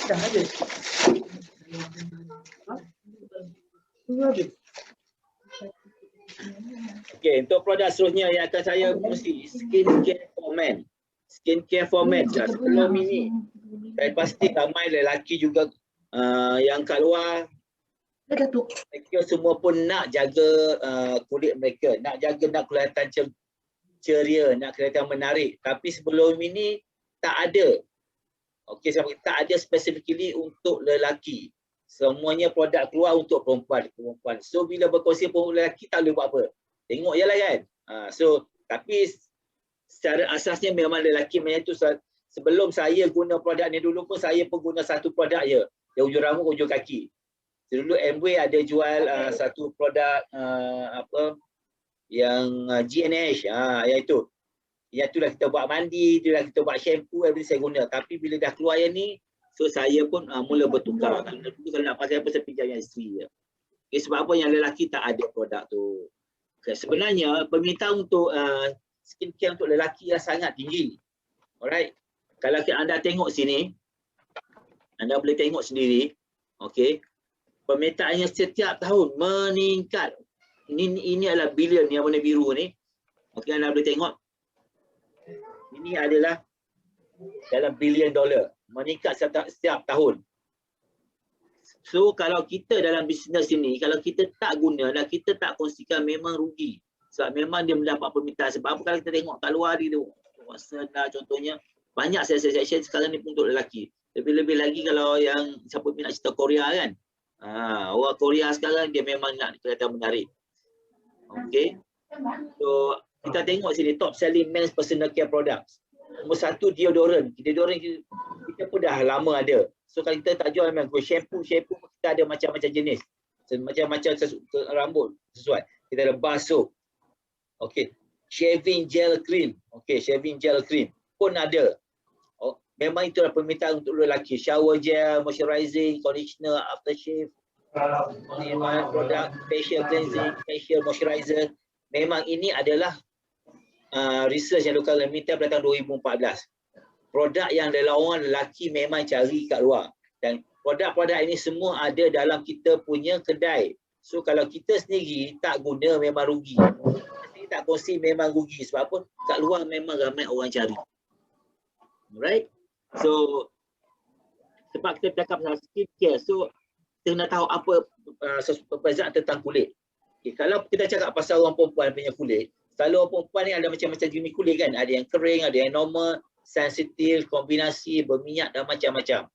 Dah ada. Okey, untuk produk seterusnya yang akan saya kongsi, skincare for men. Skincare for men. Sebelum ini, saya pasti ramai lelaki juga yang kat luar, mereka semua pun nak jaga kulit mereka, nak kelihatan ceria, nak kelihatan menarik. Tapi sebelum ini tak ada. Okey, tak ada specifically untuk lelaki. Semuanya produk keluar untuk perempuan. So bila berkongsi perempuan lelaki tak boleh buat apa. Tengok je lah kan. Tapi secara asasnya memang lelaki macam tu. Sebelum saya guna produk ni dulu pun saya pun guna satu produk je. Yang ujung rambut, ujung kaki. Dulu Amway ada jual satu produk yang GNH, yang itu. Yang tu lah kita buat mandi, tu lah kita buat shampoo, everything saya guna. Tapi bila dah keluar yang ni, so saya pun mula bertukar. Kalau nak pakai apa, saya pinjam yang isteri je. Okay, sebab apa yang lelaki tak ada produk tu. Okay, sebenarnya permintaan untuk skincare untuk lelaki yang sangat tinggi. Alright. Kalau anda tengok sini, anda boleh tengok sendiri. Okay. Permintaannya setiap tahun meningkat. Ini adalah bilion yang warna biru ni. Okay, anda boleh tengok. Ini adalah dalam bilion dolar. Meningkat setiap tahun. So kalau kita dalam bisnes ini, kalau kita tak guna dan kita tak kongsikan, memang rugi. Sebab memang dia mendapat permintaan. Sebab apa, kalau kita tengok kat luar ni, Wasana contohnya, banyak session sekarang ni pun untuk lelaki. Lebih-lebih lagi kalau yang siapa minat cerita Korea kan. Orang Korea sekarang dia memang nak kelihatan menarik. Okay. So kita tengok sini top selling men's personal care products. Nombor satu deodorant. Deodorant kita pun dah lama ada. So kalau kita tak jual memang shampoo kita ada macam-macam jenis. Macam-macam rambut sesuai. Kita ada bar soap. Okey. Shaving gel cream. Okey, shaving gel cream pun ada. Memang itulah permintaan untuk lelaki. Shower gel, moisturizing, conditioner, aftershave, produk facial cleansing, facial moisturizer. Memang ini adalah research yang lokal minta pada tahun 2014. Produk yang orang lelaki memang cari kat luar. Dan produk-produk ini semua ada dalam kita punya kedai. So kalau kita sendiri tak guna memang rugi. Kita tak kongsi memang rugi. Sebab apa? Kat luar memang ramai orang cari. Alright? So sebab kita cakap pasal skincare, so kita kena tahu apa perbezaan tentang kulit. Okay, kalau kita cakap pasal orang perempuan punya kulit, selalu orang perempuan ni ada macam-macam jenis kulit kan. Ada yang kering, ada yang normal, sensitif, kombinasi, berminyak dan macam-macam.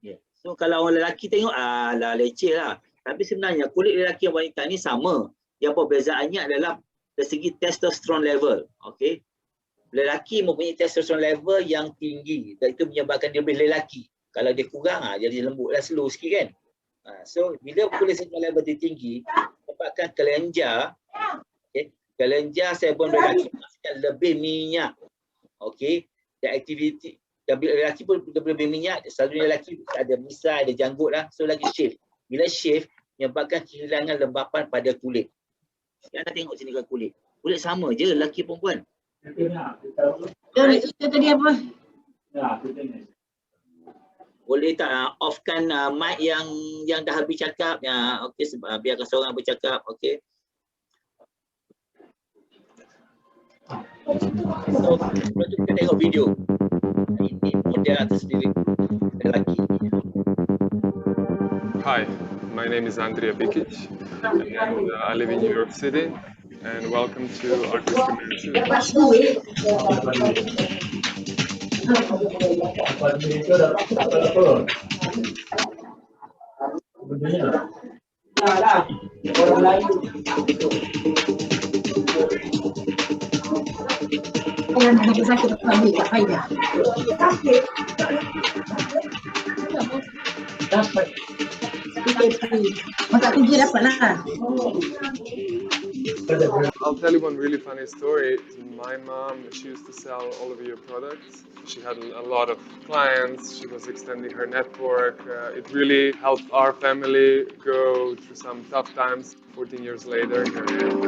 Yeah. So kalau orang lelaki tengok, lah leceh lah. Tapi sebenarnya kulit lelaki dan wanita ni sama. Yang perbezaannya adalah dari segi testosterone level. Okay. Lelaki mempunyai testosterone level yang tinggi. Dan itu menyebabkan dia lebih lelaki. Kalau dia kurang, jadi lembut lah, slow sikit kan. So bila kulit testosterone level dia tinggi, menyebabkan kelenjar, okay, kelenjar sebelum lelaki lebih minyak. Okay. Dan aktiviti, dan bila lelaki pun lebih minyak, selalunya lelaki ada misai, ada janggut lah. So lagi shave. Bila shave, menyebabkan kehilangan lembapan pada kulit. Anda tengok sini kan kulit. Kulit sama je lelaki perempuan. Itu tadi apa? Boleh tak offkan mic yang dah habis cakap? Ya, okey, biarkan seorang bercakap. Okey. So, kita tengok video. Ini model atas sendiri lelaki. Hi, my name is Andrea Bikic and I live in New York City. And welcome to Artist Connection. I'll tell you one really funny story. My mom, she used to sell all of your products. She had a lot of clients. She was extending her network. It really helped our family go through some tough times. 14 years later, here I am.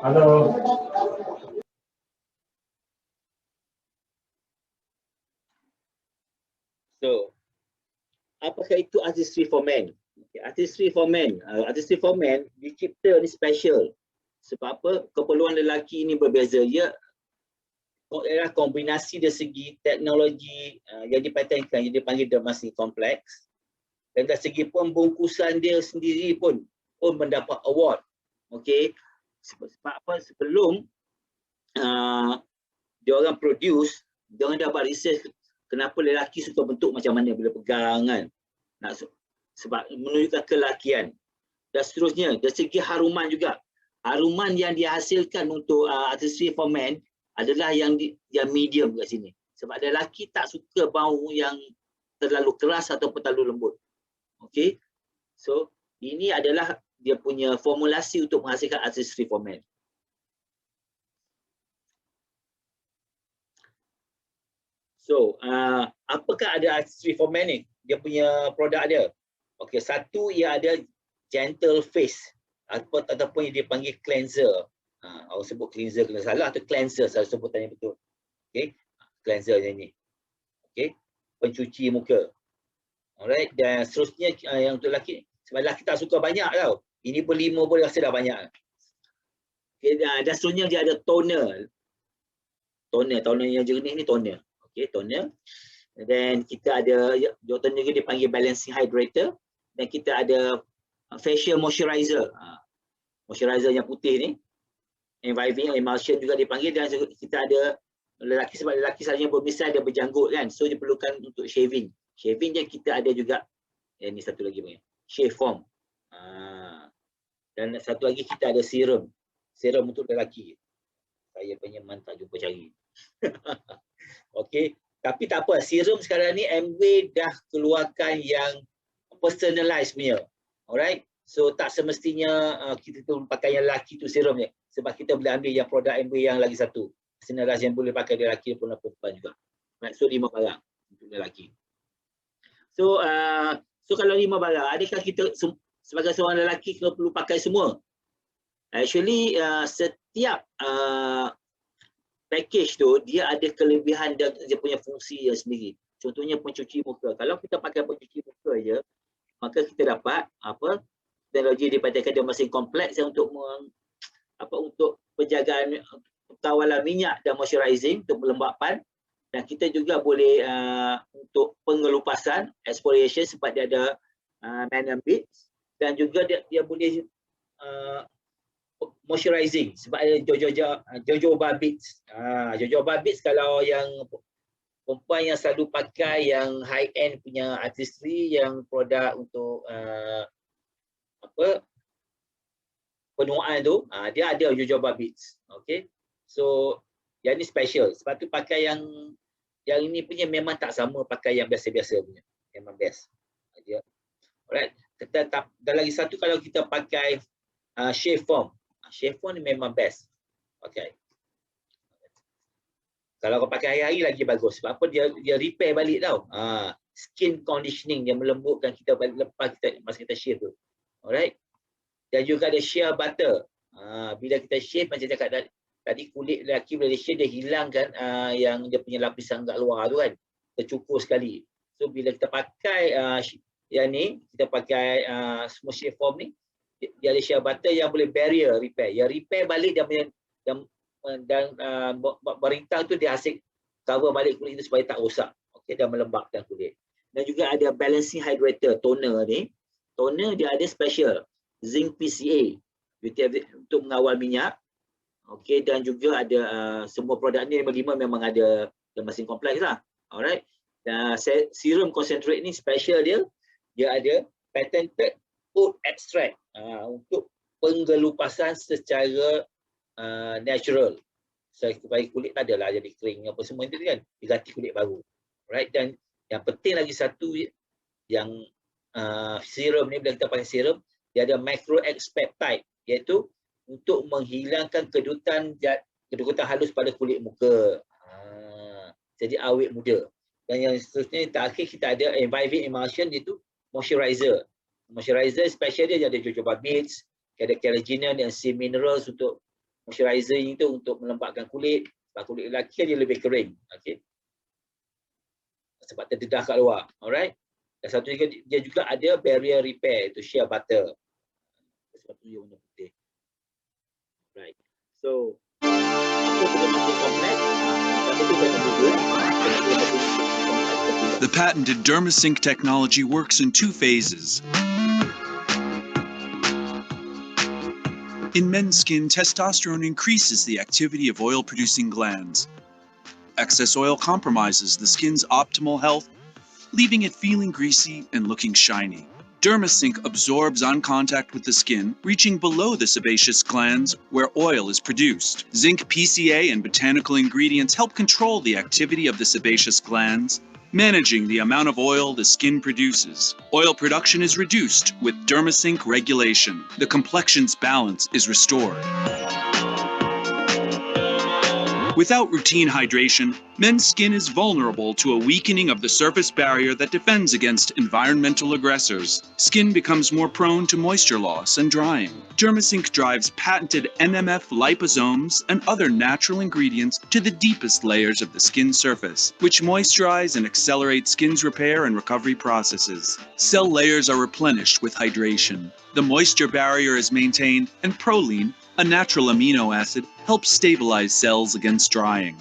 Halo. So, apakah itu artistry for men? Okay, artistry for men, artistry for men dicipta ni special. Sebab apa? Keperluan lelaki ini berbeza. Ia adalah kombinasi dari segi teknologi yang dipatenkan, yang dipanggil masih kompleks. Dan dari segi pembungkusan dia sendiri pun mendapat award. Okey. Sebab apa? Sebelum dia orang produce, dia orang dah buat research kenapa lelaki suka bentuk macam mana bila pegang kan. Sebab menunjukkan kelakian. Dan seterusnya, dari segi haruman juga. Haruman yang dihasilkan untuk artistry for men adalah yang medium kat sini. Sebab lelaki tak suka bau yang terlalu keras ataupun terlalu lembut. Okey. So, ini adalah dia punya formulasi untuk menghasilkan artistry for men. So, apakah ada artistry for men ni? Dia punya produk dia. Okey, satu ia ada gentle face ataupun yang dipanggil cleanser. Orang sebut cleanser kena salah atau cleanser salah sebutannya betul. Okey, cleanser ni. Okey, pencuci muka. Alright, dan seterusnya yang untuk lelaki, sebab lelaki tak suka banyak tau. Ini pun 5 pun rasa dah banyak. Okay, dan seterusnya dia ada toner. Toner yang jernih ni toner. Okay, toner. Dan kita ada toner juga dipanggil balancing hydrator. Dan kita ada facial moisturizer. Moisturizer yang putih ni. Reviving emulsion juga dipanggil. Dan kita ada lelaki, sebab lelaki selalunya bermisal dia berjanggut kan. So dia perlukan untuk shaving. Shaving je kita ada juga. Ni satu lagi punya. Shave foam. Dan satu lagi kita ada serum. Serum untuk lelaki. Saya punya tak jumpa cari. Okey. Tapi tak apa. Serum sekarang ni Amway dah keluarkan yang personalized punya. Alright. So tak semestinya kita tu pakai yang lelaki tu serum ni. Sebab kita boleh ambil yang produk Amway yang lagi satu. Personalized yang boleh pakai lelaki pun perempuan juga. Right. So 5 barang untuk lelaki. So kalau 5 barang, adakah kita sebagai seorang lelaki kita perlu pakai semua? Actually, setiap package tu dia ada kelebihan dan dia punya fungsi yang sendiri. Contohnya pencuci muka. Kalau kita pakai pencuci muka je, maka kita dapat teknologi dipatenkan dia masih kompleks untuk untuk penjagaan kawalan minyak dan moisturizing untuk pelembapkan. Dan kita juga boleh untuk pengelupasan, exfoliation sebab dia ada magnum beads, dan juga dia boleh moisturizing sebab ada jojoba beads. Jojoba beads kalau yang perempuan yang selalu pakai yang high end punya artistry, yang produk untuk penuaan tu, dia ada jojoba beads. Okay, so yang ni special. Sebab tu pakai yang ini punya memang tak sama pakai yang biasa-biasa punya. Memang best. Alright. Dan lagi satu, kalau kita pakai shave foam. Shave foam ni memang best. Okay. Kalau kau pakai hari-hari lagi bagus. Sebab apa? Dia repair balik tau. Skin conditioning, dia melembutkan kita balik lepas masa kita shave tu. Alright. Dan juga ada shea butter. Bila kita shave, macam cakap tadi, kulit lelaki bila dia shave, dia hilangkan yang dia punya lapisan kat luar tu kan. Tercukur sekali. So bila kita pakai yang ni, kita pakai semua shave foam ni, dia ada shea butter yang boleh barrier repair. Yang repair balik dan berintang tu dia hasil cover balik kulit itu supaya tak rosak. Okey, dan melembabkan kulit. Dan juga ada balancing hydrator, toner ni. Toner dia ada special. Zinc PCA untuk mengawal minyak. Okey, dan juga ada semua produk ni 5 memang ada yang masih kompleks lah. Alright. Dan serum concentrate ni special dia ada patented oat extract untuk penggelupasan secara natural. Supaya kulit tak adalah jadi kering apa semua itu kan. Diganti kulit baru. Alright. Dan yang penting lagi satu yang serum ni, bila kita pakai serum, dia ada microexpectide, iaitu untuk menghilangkan kedutan halus pada kulit muka. Jadi awet muda. Dan yang seterusnya terakhir kita ada reviving emulsion, iaitu moisturizer. Moisturizer special dia ada jojoba beads, ada carrageenan dan sea minerals untuk moisturizer ini tu untuk melembapkan kulit. Sebab kulit lelaki dia lebih kering. Okay. Sebab terdedah kat luar. Alright. Dan satu juga, dia juga ada barrier repair, itu shea butter. Sebab tu dia warna putih. Right. So, apa tu masih kompleks? Tapi tu saya tunjuk. The patented DermaSync technology works in two phases. In men's skin, testosterone increases the activity of oil-producing glands. Excess oil compromises the skin's optimal health, leaving it feeling greasy and looking shiny. DermaSync absorbs on contact with the skin, reaching below the sebaceous glands where oil is produced. Zinc PCA and botanical ingredients help control the activity of the sebaceous glands, managing the amount of oil the skin produces. Oil production is reduced with DermaSync regulation. The complexion's balance is restored. Without routine hydration, men's skin is vulnerable to a weakening of the surface barrier that defends against environmental aggressors. Skin becomes more prone to moisture loss and drying. DermaSync drives patented MMF liposomes and other natural ingredients to the deepest layers of the skin surface, which moisturize and accelerate skin's repair and recovery processes. Cell layers are replenished with hydration. The moisture barrier is maintained, and proline, a natural amino acid, helps stabilize cells against drying.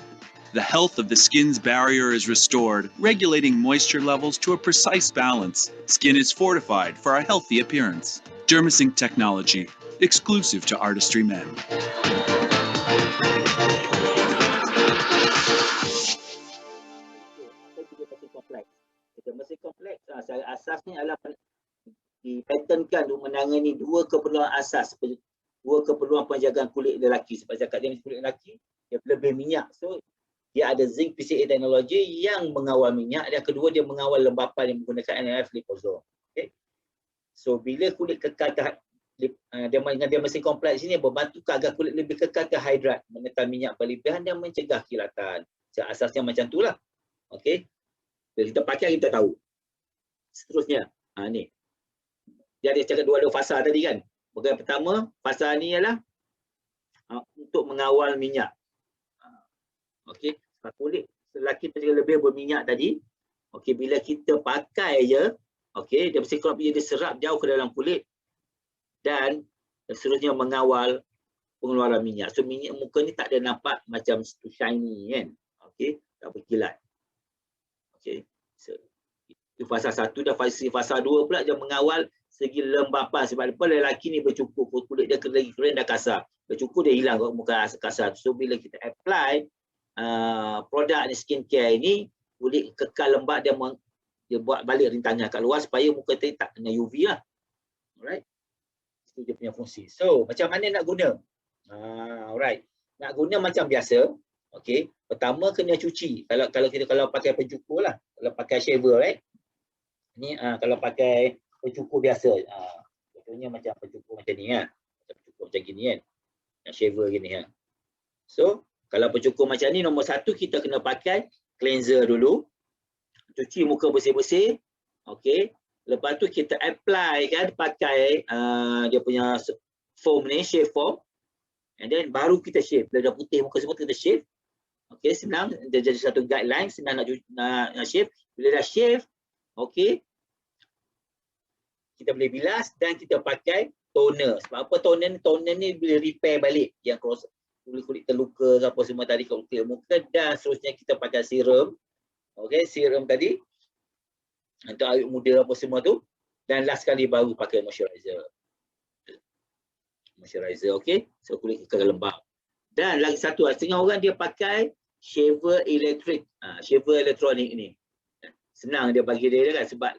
The health of the skin's barrier is restored, regulating moisture levels to a precise balance. Skin is fortified for a healthy appearance. DermaSync technology, exclusive to Artistry Men. Masih kompleks. Secara asasnya adalah dipatenkan untuk menangani dua keperluan asas. Dua keperluan penjagaan kulit lelaki. Sebab cakap dia kulit lelaki, dia lebih minyak. So, dia ada zinc PCA teknologi yang mengawal minyak. Dan kedua, dia mengawal lembapan yang menggunakan NMF liposome. Okay. So, bila kulit kekal dia mesin kompleks ini membantu agar kulit lebih kekal terhidrat, menekan minyak berlebihan dan mencegah kilatan. Secara asasnya macam itulah. Okey. Bila kita pakai, kita tahu. Seterusnya, ni. Dia ada cakap dua fasa tadi kan. Bahagian pertama, fasa ni ialah untuk mengawal minyak. Okey, sebab kulit lelaki lebih berminyak tadi. Okey, bila kita pakai je, okey, dia mesti dia diserap jauh ke dalam kulit dan seterusnya mengawal pengeluaran minyak. So minyak muka ni tak ada nampak macam shiny kan. Okey, tak berkilat. Okey. So, itu fasa 1 dan fasa 2 pula dia mengawal segi lembapan. Sebab lepas lelaki ni bercukur, kulit dia lagi kering dah kasar. Bercukur dia hilang muka kasar. So bila kita apply produk ni, skincare ni, kulit kekal lembab, dia buat balik rintangan kat luar supaya muka kita tak kena UV lah. Alright. Itu dia punya fungsi. So macam mana nak guna? Alright. Nak guna macam biasa. Okey. Pertama kena cuci. Kalau pakai pencukur lah. Kalau pakai shaver, right? Ni kalau pakai pencukur biasa. Contohnya macam pencukur macam ni kan. Pencukur macam gini kan. Yang shaver gini kan. So, kalau pencukur macam ni, nombor 1 kita kena pakai cleanser dulu. Cuci muka bersih-bersih. Okey. Lepas tu kita apply kan, pakai dia punya foam ni, shave foam. And then baru kita shave. Bila dah putih muka semua kita shave. Okey, senang. Dia jadi satu guideline, senang nak shave. Bila dah shave, okey. Kita boleh bilas dan kita pakai toner. Sebab apa toner ni? Toner ni boleh repair balik yang kulit terluka apa semua tadi kat kulit muka, dan seterusnya kita pakai serum. Okey, serum tadi untuk awet muda apa semua tu, dan last sekali baru pakai moisturizer. Okey. So kulit kekal lembab. Dan lagi satu, setengah orang dia pakai shaver elektrik. Shaver elektronik ni. Senang dia bagi dia kan, sebab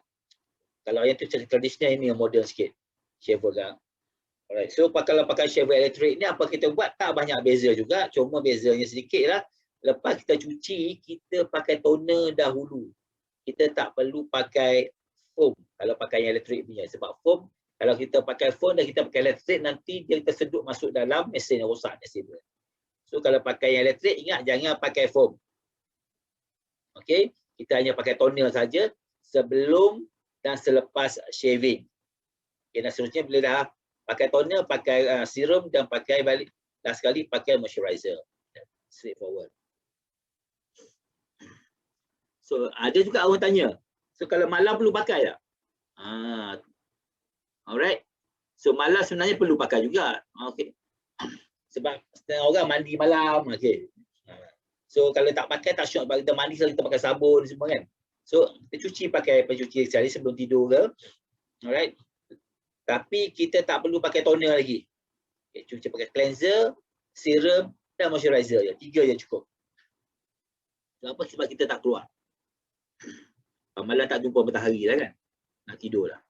kalau yang tu tradisional, ini yang modern sikit. Shaver kan. Alright, so kalau pakai shaver elektrik ni, apa kita buat? Tak banyak beza juga, cuma bezanya sedikit lah. Lepas kita cuci, kita pakai toner dahulu. Kita tak perlu pakai foam kalau pakai yang elektrik punya. Sebab foam, kalau kita pakai foam dan kita pakai elektrik, nanti dia tersedut masuk dalam mesin, rosak mesin dia. So kalau pakai yang elektrik, ingat jangan pakai foam. Okey, kita hanya pakai toner saja sebelum dan selepas shaving. Okay, dan seterusnya bila dah pakai toner, pakai serum dan pakai balik last sekali pakai moisturizer. Straightforward. So ada juga orang tanya, so kalau malam perlu pakai tak? Alright. So malam sebenarnya perlu pakai juga. Okay. Sebab setengah orang mandi malam. Okay. So kalau tak pakai tak syok, kita mandi selalu kita pakai sabun semua kan. So kita cuci pakai pencuci sehari sebelum tidur ke. Alright. Tapi kita tak perlu pakai toner lagi. Okay, cuci pakai cleanser, serum dan moisturizer je. 3 je cukup. Kenapa? Sebab kita tak keluar. Malam tak jumpa matahari lah kan. Nak tidur lah.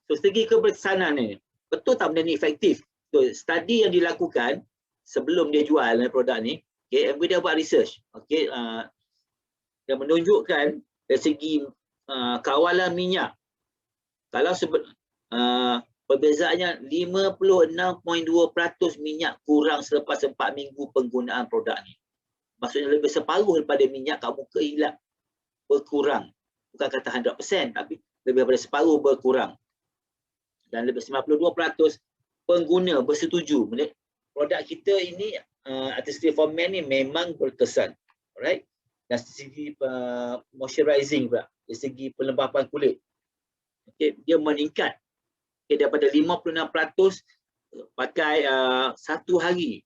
So segi keberkesanan ni, betul tak benda ni efektif? So study yang dilakukan sebelum dia jual produk ni, okay, dia buat research. Okay, yang menunjukkan dari segi kawalan minyak. Kalau perbezaannya 56.2% minyak kurang selepas 4 minggu penggunaan produk ni. Maksudnya lebih separuh daripada minyak kat muka hilang berkurang. Bukan kata 100%, tapi lebih daripada separuh berkurang. Dan lebih 92% pengguna bersetuju. Produk kita ini, Artistry for Men ni memang berkesan. Alright? Dan segi moisturizing pula, dari segi pelembapan kulit. Okay, dia meningkat. Okay, daripada 56% pakai 1 hari.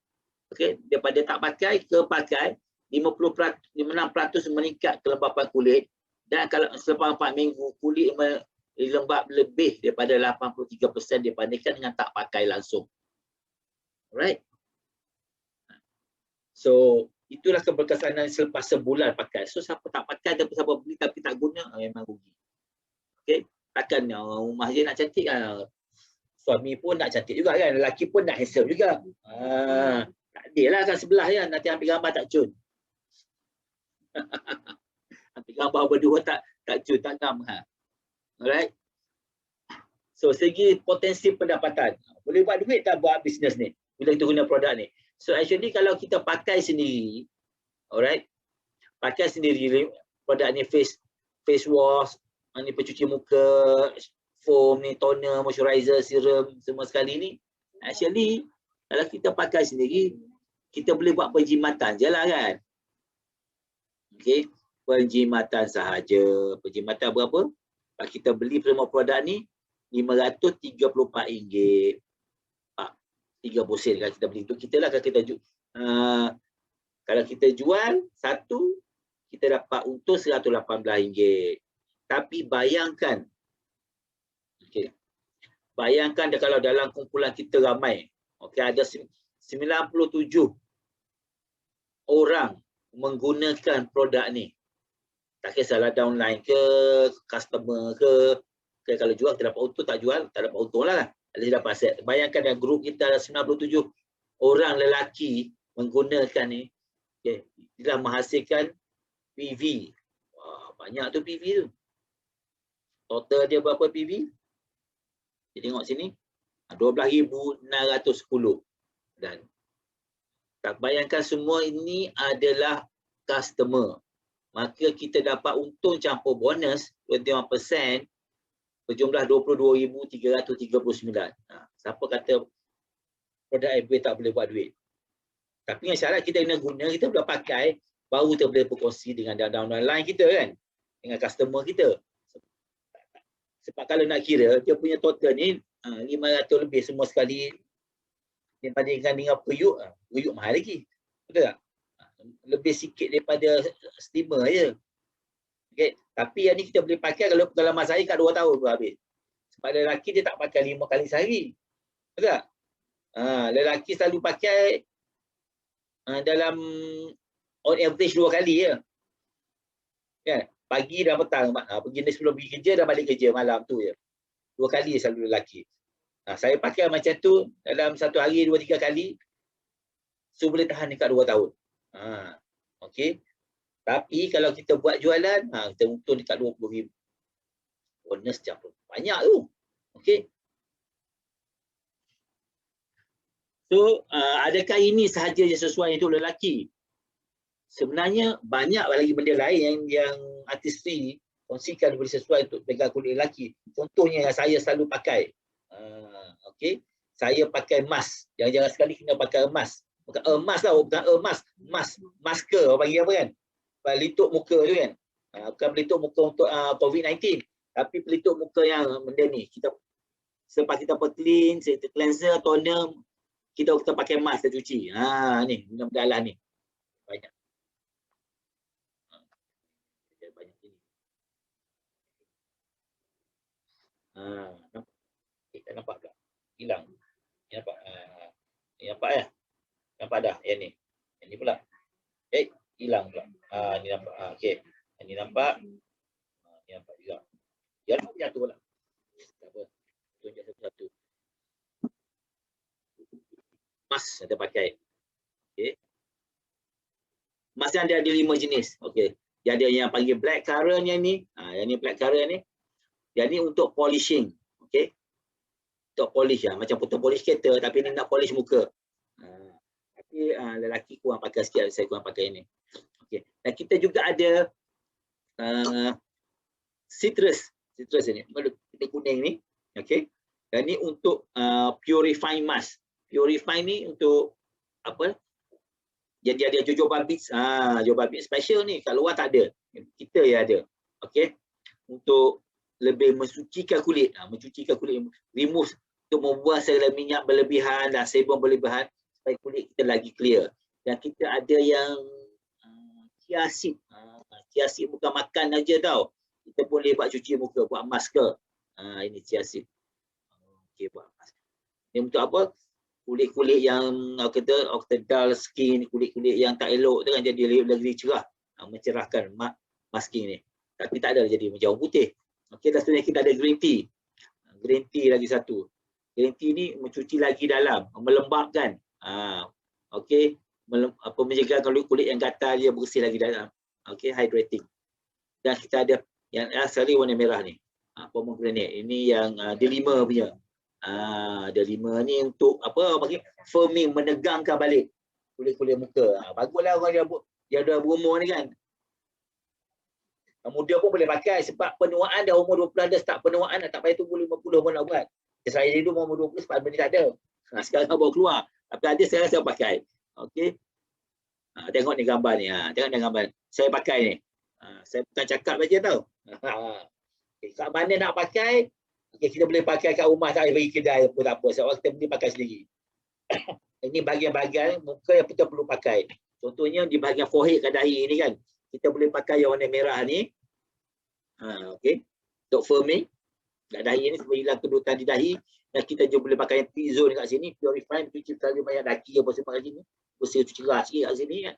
Okay, daripada tak pakai ke pakai, 56% meningkat kelembapan kulit. Dan kalau selepas 4 minggu, kulit lembab lebih daripada 83% dibandingkan dengan tak pakai langsung. Alright. So, itulah keberkesanan selepas sebulan pakai. So, siapa tak pakai atau siapa beli tapi tak guna, memang rugi. Okay. Takkan rumah je nak cantik kan. Suami pun nak cantik juga kan. Lelaki pun nak handsome juga. Tak adalah kat sebelah je. Nanti ambil gambar tak cun. Ambil gambar berdua tak cun, tak ngam. Alright. So segi potensi pendapatan. Boleh buat duit tak buat bisnes ni? Bila kita guna produk ni. So actually kalau kita pakai sendiri, alright. Pakai sendiri produk ni face wash, ni pencuci muka, foam ni, toner, moisturizer, serum, semua sekali ni. Actually kalau kita pakai sendiri, kita boleh buat penjimatan je lah kan. Okay. Penjimatan sahaja. Penjimatan berapa? Kalau kita beli semua produk ni, RM534. 30 sen kalau kita beli. Untuk kita lah kalau kita kalau kita jual satu, kita dapat untung RM118. Tapi bayangkan, okay, bayangkan kalau dalam kumpulan kita ramai, okay, ada 97 orang menggunakan produk ni. Tak kisahlah downline ke, customer ke. Okay, kalau jual kita dapat untung, tak jual tak dapat untung lah. Ada dapat aset. Bayangkan dalam grup kita ada 97 orang lelaki menggunakan ni. Okay, dia menghasilkan PV. Wah, banyak tu PV tu. Total dia berapa PV? Kita tengok sini. 12,610. Dan tak bayangkan semua ini adalah customer. Maka kita dapat untung campur bonus 21% berjumlah 22,339. Siapa kata produk FB tak boleh buat duit? Tapi dengan syarat kita kena guna, kita boleh pakai, baru kita boleh berkongsi dengan downline line kita kan, dengan customer kita. Sebab kalau nak kira, dia punya total ni 500 lebih semua sekali. Dibandingkan dengan periuk mahal lagi. Betul tak? Lebih sikit daripada steamer je. Okay. Tapi yang ni kita boleh pakai kalau dalam masa hari kat 2 tahun pun habis. Sebab lelaki dia tak pakai 5 kali sehari. Betul tak? Lelaki selalu pakai dalam on average 2 kali je. Kan? Pagi dan petang. Pergi sebelum pergi kerja dan balik kerja malam tu je. 2 kali selalu lelaki. Saya pakai macam tu dalam satu hari 2-3 kali. So boleh tahan dekat 2 tahun. Okey. Tapi kalau kita buat jualan, kita untung dekat 20,000. Bonus campur. Banyak tu. Okey. So, adakah ini sahaja yang sesuai untuk lelaki? Sebenarnya banyak lagi benda lain yang artistry kongsikan boleh sesuai untuk pegang kulit lelaki. Contohnya yang saya selalu pakai. Okey. Saya pakai mask. Jangan-jangan sekali kena pakai mask Bukan emas tau, bukan emas, masker orang panggil apa kan? Pelitup muka tu kan. Bukan pelitup muka untuk COVID-19, tapi pelitup muka yang benda ni. Kita selepas kita clean, cleanser, toner, kita pakai mask, kita cuci. Ni benda-benda ni. Banyak. Banyak ini. Nampak? Tak nampak tak? Hilang. Nampak? Nampak ya? Nampak dah yang ni. Yang ni pula. Hilang pula. Ni nampak. Okey. Yang ni nampak. Ni nampak juga. Yang nampak jatuh pula. Tak apa. Tunjuk satu-satu. Mask yang kita pakai. Okey. Mask yang ada 5 jenis. Okey. Dia ada yang panggil black currant yang ni. Yang ni black currant ni. Yang ni untuk polishing. Okey. Untuk polish lah. Macam potong polish kereta tapi ni nak polish muka. Tapi lelaki kurang pakai sikit, saya kurang pakai ini. Okey. Dan kita juga ada citrus ini, benda kuning ni. Okey. Dan ni untuk purifying mask. Purify ni untuk apa? Jadi ada jojoba beads. Jojoba beads special ni, kat luar tak ada. Kita yang ada. Okey. Untuk lebih mensucikan kulit, remove, untuk membuang segala minyak berlebihan dan sebum berlebihan supaya kulit kita lagi clear. Dan kita ada yang chia seed. Chia seed bukan makan aja tau. Kita boleh buat cuci muka, buat masker. Ini chia seed. Okey, buat masker. Ini untuk apa? Kulit-kulit yang kata dull skin, kulit-kulit yang tak elok tu kan jadi lebih cerah. Mencerahkan masking ni. Tapi tak ada jadi macam orang putih. Okey, dan seterusnya kita ada green tea. Green tea lagi satu. Green tea ni mencuci lagi dalam, melembabkan. Okey, menjaga kulit yang gatal dia bersih lagi dalam. Okey, hydrating. Dan kita ada yang asli warna merah ni. Pomegranate. Ini yang delima punya. Delima ni untuk apa? Bagi firming, menegangkan balik kulit-kulit muka. Baguslah orang dia ada berumur ni kan. Muda pun boleh pakai sebab penuaan dah umur 20 dah start penuaan, tak payah tunggu 50 pun nak buat. Saya dulu umur 20 sebab benda tak ada. Sekarang baru keluar. Tapi ada saya pakai. Okey. Tengok ni gambar ni. Tengok ni gambar. Saya pakai ni. Saya bukan cakap saja tau. Okay. Kat mana nak pakai, okay, kita boleh pakai kat rumah, tak payah pergi kedai pun tak apa. Sebab kita boleh pakai sendiri. Ini bahagian-bahagian muka yang kita perlu pakai. Contohnya di bahagian forehead kat dahi ni kan. Kita boleh pakai yang warna merah ni. Okey. Untuk firming. Kat dahi ni supaya hilang kedutan di dahi. Dan kita juga boleh pakai yang P-zone kat sini. Purify, cuci terlalu banyak daki apa semua kat sini. Bersih cerah sikit kat sini kan.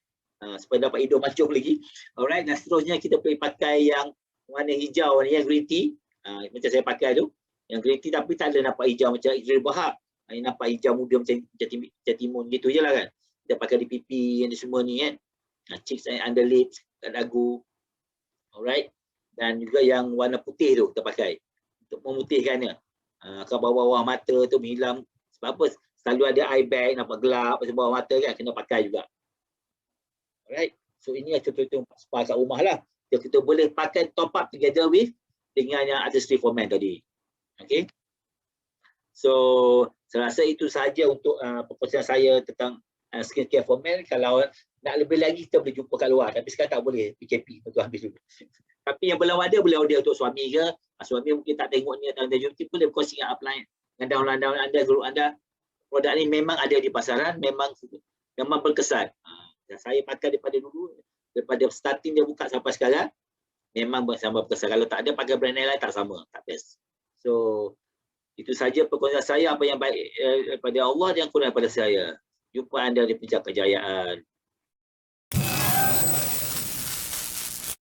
Supaya dapat hidung mancung lagi. Alright. Dan seterusnya kita boleh pakai yang warna hijau ni, yang green tea. Macam saya pakai tu. Yang green tea tapi tak ada nampak hijau macam Idris Bahab. Ini nampak hijau muda macam timun gitu je lah kan. Kita pakai di pipi yang semua ni kan. Cheeks and under lips, kat dagu. Alright. Dan juga yang warna putih tu kita pakai untuk memutihkannya. Ke bawah-bawah mata tu menghilang. Sebab apa? Selalu ada eye bag, nampak gelap macam bawah mata kan, kena pakai juga. Alright. So ini contoh-contoh spa kat rumah lah. Kita boleh pakai top up together with dengan yang ada street foreman tadi. Okay. So saya rasa itu sahaja untuk perkongsian saya tentang skincare for men. Kalau nak lebih lagi kita boleh jumpa kat luar. Tapi sekarang tak boleh, PKP tu habis dulu. Tapi yang belum ada boleh order untuk suami ke. Suami mungkin tak tengoknya dalam YouTube, boleh berkongsi dengan upline dengan download anda, guru anda. Produk ni memang ada di pasaran, memang berkesan. Dan saya pakai daripada dulu, daripada starting dia buka sampai sekarang, memang sama berkesan. Kalau tak ada pakai brand lain tak sama, tak best. So itu saja perkongsian saya, apa yang baik daripada Allah dan kurang daripada saya. Jumpa anda di puncak kejayaan.